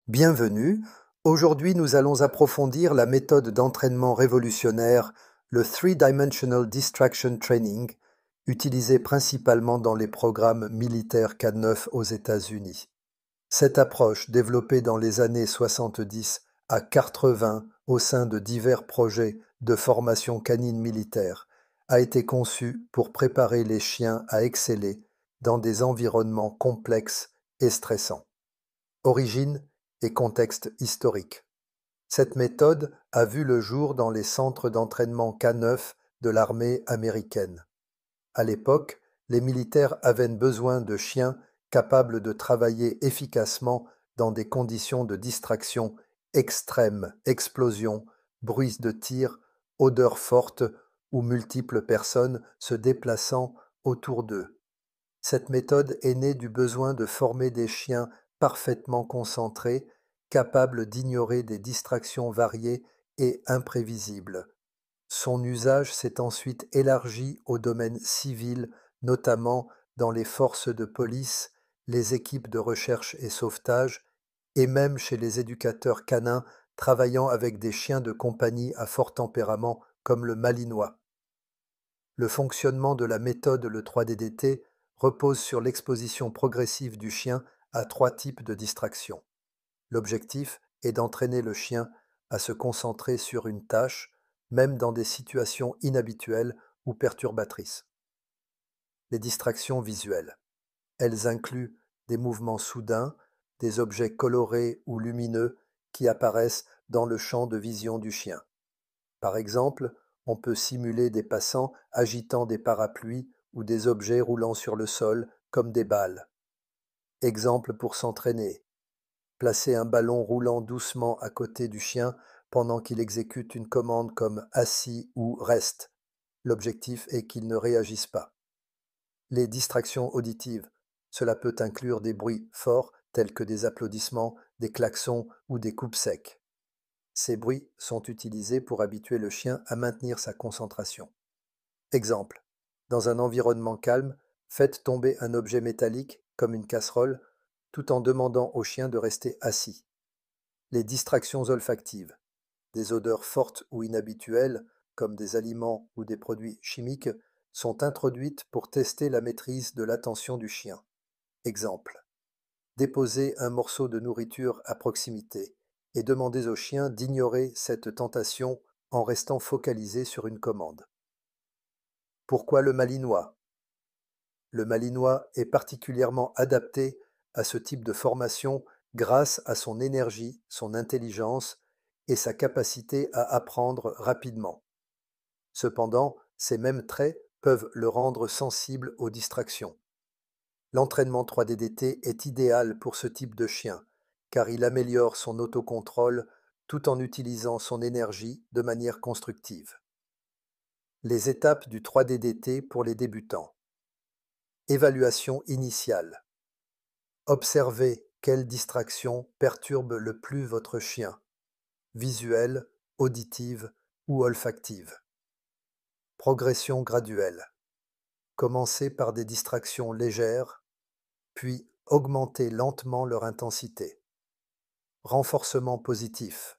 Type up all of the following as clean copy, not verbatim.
Bienvenue. Aujourd'hui, nous allons approfondir la méthode d'entraînement révolutionnaire, le Three-Dimensional Distraction Training, utilisé principalement dans les programmes militaires K9 aux États-Unis. Cette approche, développée dans les années 70 à 80 au sein de divers projets de formation canine militaire, a été conçue pour préparer les chiens à exceller dans des environnements complexes et stressants. Origine et contexte historique. Cette méthode a vu le jour dans les centres d'entraînement K9 de l'armée américaine. À l'époque, les militaires avaient besoin de chiens capables de travailler efficacement dans des conditions de distraction extrêmes, explosions, bruits de tir, odeurs fortes ou multiples personnes se déplaçant autour d'eux. Cette méthode est née du besoin de former des chiens parfaitement concentrés, capables d'ignorer des distractions variées et imprévisibles. Son usage s'est ensuite élargi au domaine civil, notamment dans les forces de police, les équipes de recherche et sauvetage, et même chez les éducateurs canins travaillant avec des chiens de compagnie à fort tempérament comme le malinois. Le fonctionnement de la méthode le 3DDT repose sur l'exposition progressive du chien à trois types de distractions. L'objectif est d'entraîner le chien à se concentrer sur une tâche, même dans des situations inhabituelles ou perturbatrices. Les distractions visuelles. Elles incluent des mouvements soudains, des objets colorés ou lumineux qui apparaissent dans le champ de vision du chien. Par exemple, on peut simuler des passants agitant des parapluies ou des objets roulant sur le sol comme des balles. Exemple pour s'entraîner. Placer un ballon roulant doucement à côté du chien pendant qu'il exécute une commande comme assis ou reste. L'objectif est qu'il ne réagisse pas. Les distractions auditives. Cela peut inclure des bruits forts tels que des applaudissements, des klaxons ou des coupes secs. Ces bruits sont utilisés pour habituer le chien à maintenir sa concentration. Exemple. Dans un environnement calme, faites tomber un objet métallique, comme une casserole, tout en demandant au chien de rester assis. Les distractions olfactives. Des odeurs fortes ou inhabituelles, comme des aliments ou des produits chimiques, sont introduites pour tester la maîtrise de l'attention du chien. Exemple. Déposez un morceau de nourriture à proximité et demandez au chien d'ignorer cette tentation en restant focalisé sur une commande. Pourquoi le malinois? Le malinois est particulièrement adapté à ce type de formation grâce à son énergie, son intelligence et sa capacité à apprendre rapidement. Cependant, ces mêmes traits peuvent le rendre sensible aux distractions. L'entraînement 3DDT est idéal pour ce type de chien, car il améliore son autocontrôle tout en utilisant son énergie de manière constructive. Les étapes du 3DDT pour les débutants. Évaluation initiale. Observez quelles distractions perturbent le plus votre chien, visuelle, auditive ou olfactive. Progression graduelle. Commencez par des distractions légères, puis augmentez lentement leur intensité. Renforcement positif.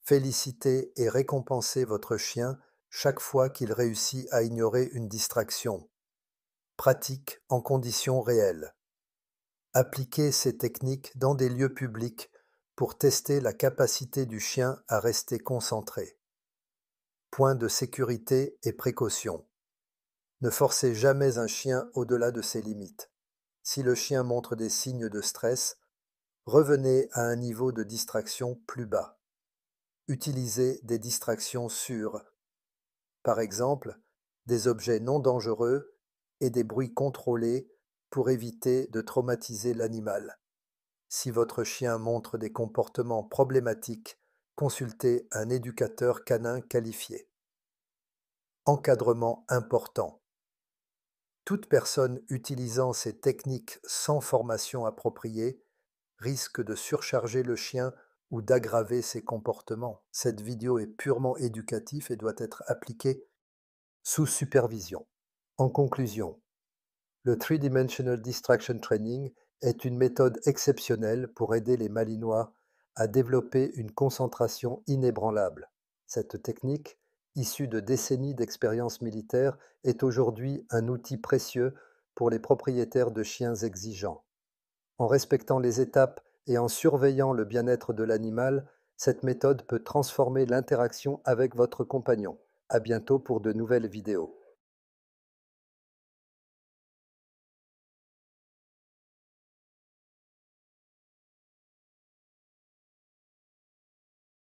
Félicitez et récompensez votre chien chaque fois qu'il réussit à ignorer une distraction. Pratique en conditions réelles. Appliquez ces techniques dans des lieux publics pour tester la capacité du chien à rester concentré. Points de sécurité et précaution. Ne forcez jamais un chien au-delà de ses limites. Si le chien montre des signes de stress, revenez à un niveau de distraction plus bas. Utilisez des distractions sûres. Par exemple, des objets non dangereux et des bruits contrôlés pour éviter de traumatiser l'animal. Si votre chien montre des comportements problématiques, consultez un éducateur canin qualifié. Encadrement important. Toute personne utilisant ces techniques sans formation appropriée risque de surcharger le chien ou d'aggraver ses comportements. Cette vidéo est purement éducative et doit être appliquée sous supervision. En conclusion, le Three-Dimensional Distraction Training est une méthode exceptionnelle pour aider les Malinois à développer une concentration inébranlable. Cette technique, issue de décennies d'expérience militaire, est aujourd'hui un outil précieux pour les propriétaires de chiens exigeants. En respectant les étapes et en surveillant le bien-être de l'animal, cette méthode peut transformer l'interaction avec votre compagnon. À bientôt pour de nouvelles vidéos.